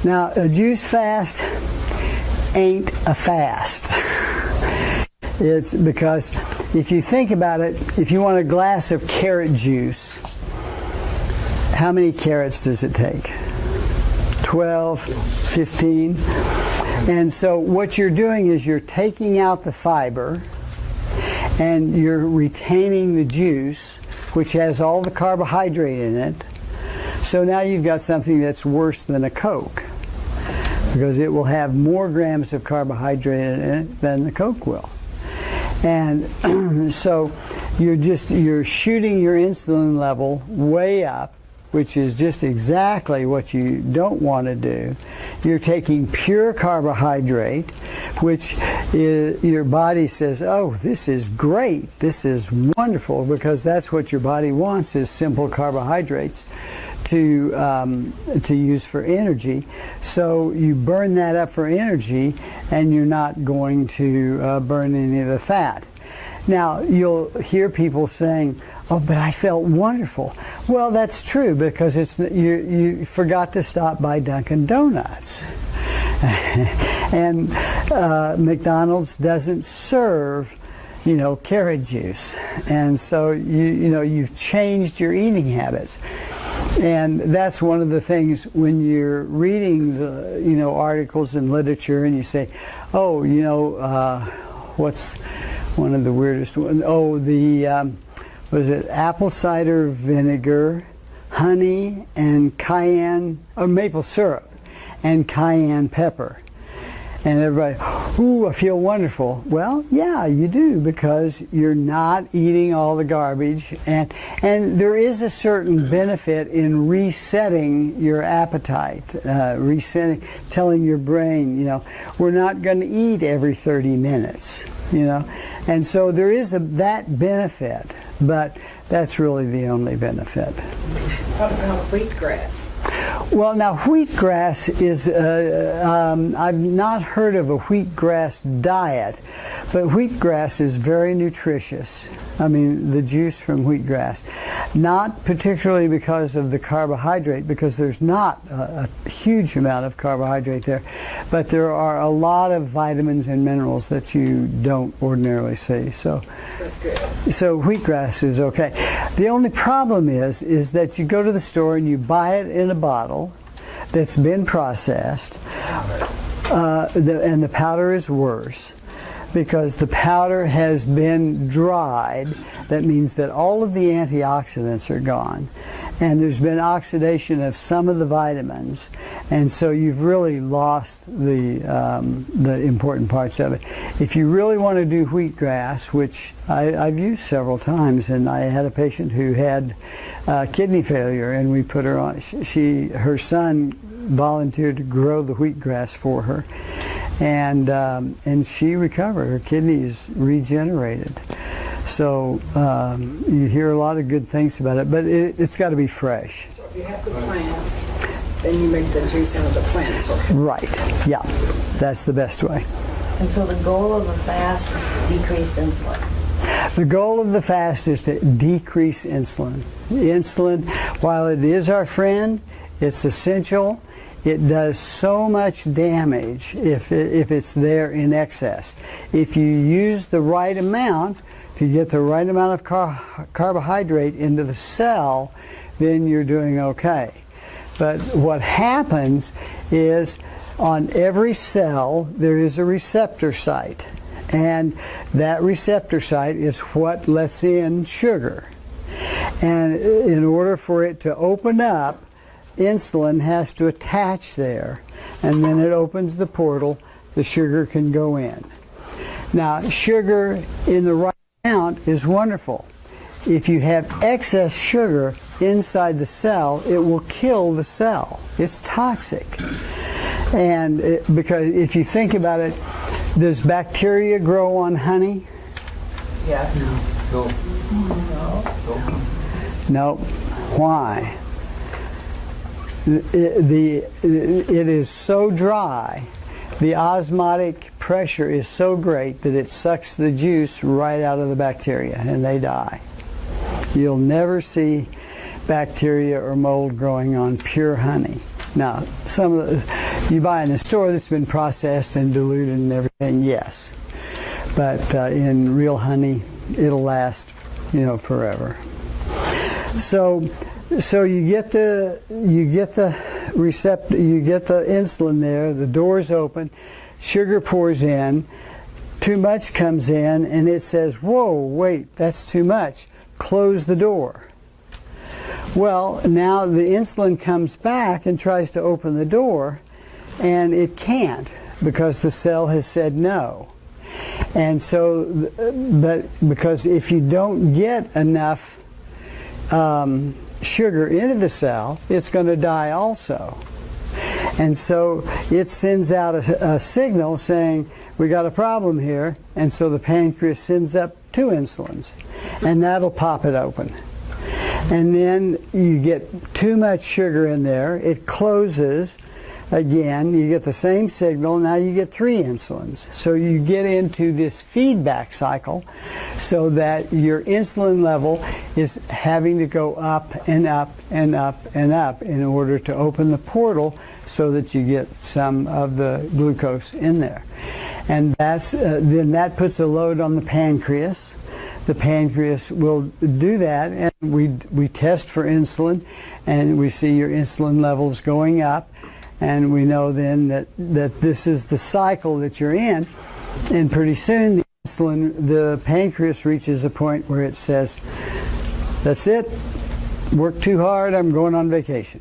Now, a juice fast ain't a fast. It's because if you think about it, if you want a glass of carrot juice, how many carrots does it take? 12, 15. And so what you're doing is you're taking out the fiber and you're retaining the juice, which has all the carbohydrate in it. So now you've got something that's worse than a Coke, because it will have more grams of carbohydrate in it than the Coke will. And so you're shooting your insulin level way up, which is just exactly what you don't want to do. You're taking pure carbohydrate, which your body says, oh, this is great, this is wonderful, because that's what your body wants, is simple carbohydrates to use for energy. So you burn that up for energy, and you're not going to burn any of the fat. Now, you'll hear people saying, oh, but I felt wonderful. Well, that's true, because you forgot to stop by Dunkin' Donuts. And McDonald's doesn't serve, carrot juice. And so, you've changed your eating habits. And that's one of the things when you're reading the, articles and literature, and you say, oh, what's one of the weirdest ones? Oh, was it apple cider vinegar, honey, and cayenne, or maple syrup, and cayenne pepper. And everybody, ooh, I feel wonderful. Well, yeah, you do, because you're not eating all the garbage. And there is a certain benefit in resetting your appetite, telling your brain, we're not going to eat every 30 minutes, And so there is that benefit, but that's really the only benefit. What about wheatgrass? Well, now wheatgrass is, I've not heard of a wheatgrass diet, but wheatgrass is very nutritious. I mean, the juice from wheatgrass. Not particularly because of the carbohydrate, because there's not a huge amount of carbohydrate there, but there are a lot of vitamins and minerals that you don't ordinarily see. So that's good. So wheatgrass is okay. The only problem is that you go to the store and you buy it in a bottle that's been processed, and the powder is worse, because the powder has been dried. That means that all of the antioxidants are gone, and there's been oxidation of some of the vitamins, and so you've really lost the important parts of it. If you really want to do wheatgrass, which I've used several times, and I had a patient who had kidney failure, and we put her on. Her son volunteered to grow the wheatgrass for her, and she recovered. Her kidneys regenerated. So you hear a lot of good things about it, but it's got to be fresh. So if you have the plant, then you make the juice out of the plant. So. Right. Yeah, that's the best way. And so the goal of the fast is to decrease insulin. The goal of the fast is to decrease insulin. Insulin, while it is our friend, it's essential. It does so much damage if it's there in excess. If you use the right amount to get the right amount of carbohydrate into the cell, then you're doing okay. But what happens is on every cell there is a receptor site, and that receptor site is what lets in sugar. And in order for it to open up, insulin has to attach there, and then it opens the portal, the sugar can go in. Now, sugar in the right amount is wonderful. If you have excess sugar inside the cell, it will kill the cell. It's toxic. And because if you think about it, does bacteria grow on honey? Yes. No. No. Why? It is so dry, the osmotic pressure is so great that it sucks the juice right out of the bacteria, and they die. You'll never see bacteria or mold growing on pure honey. Now, some of the you buy in the store that's been processed and diluted and everything, yes. But in real honey, it'll last, forever. So you get the insulin there. The door's open. Sugar pours in. Too much comes in, and it says, "Whoa, wait, that's too much. Close the door." Well, now the insulin comes back and tries to open the door, and it can't because the cell has said no. And so, but because if you don't get enough sugar into the cell, it's going to die also. And so it sends out a signal saying, we got a problem here, and so the pancreas sends up 2 insulins, and that'll pop it open. And then you get too much sugar in there, it closes again, you get the same signal, now you get 3 insulins. So you get into this feedback cycle so that your insulin level is having to go up and up and up and up in order to open the portal so that you get some of the glucose in there. And that's then that puts a load on the pancreas. The pancreas will do that, and we test for insulin, and we see your insulin levels going up. And we know then that this is the cycle that you're in, and pretty soon the pancreas reaches a point where it says, "That's it. Worked too hard. I'm going on vacation."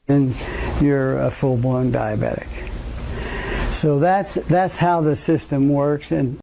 And you're a full-blown diabetic. So that's how the system works, and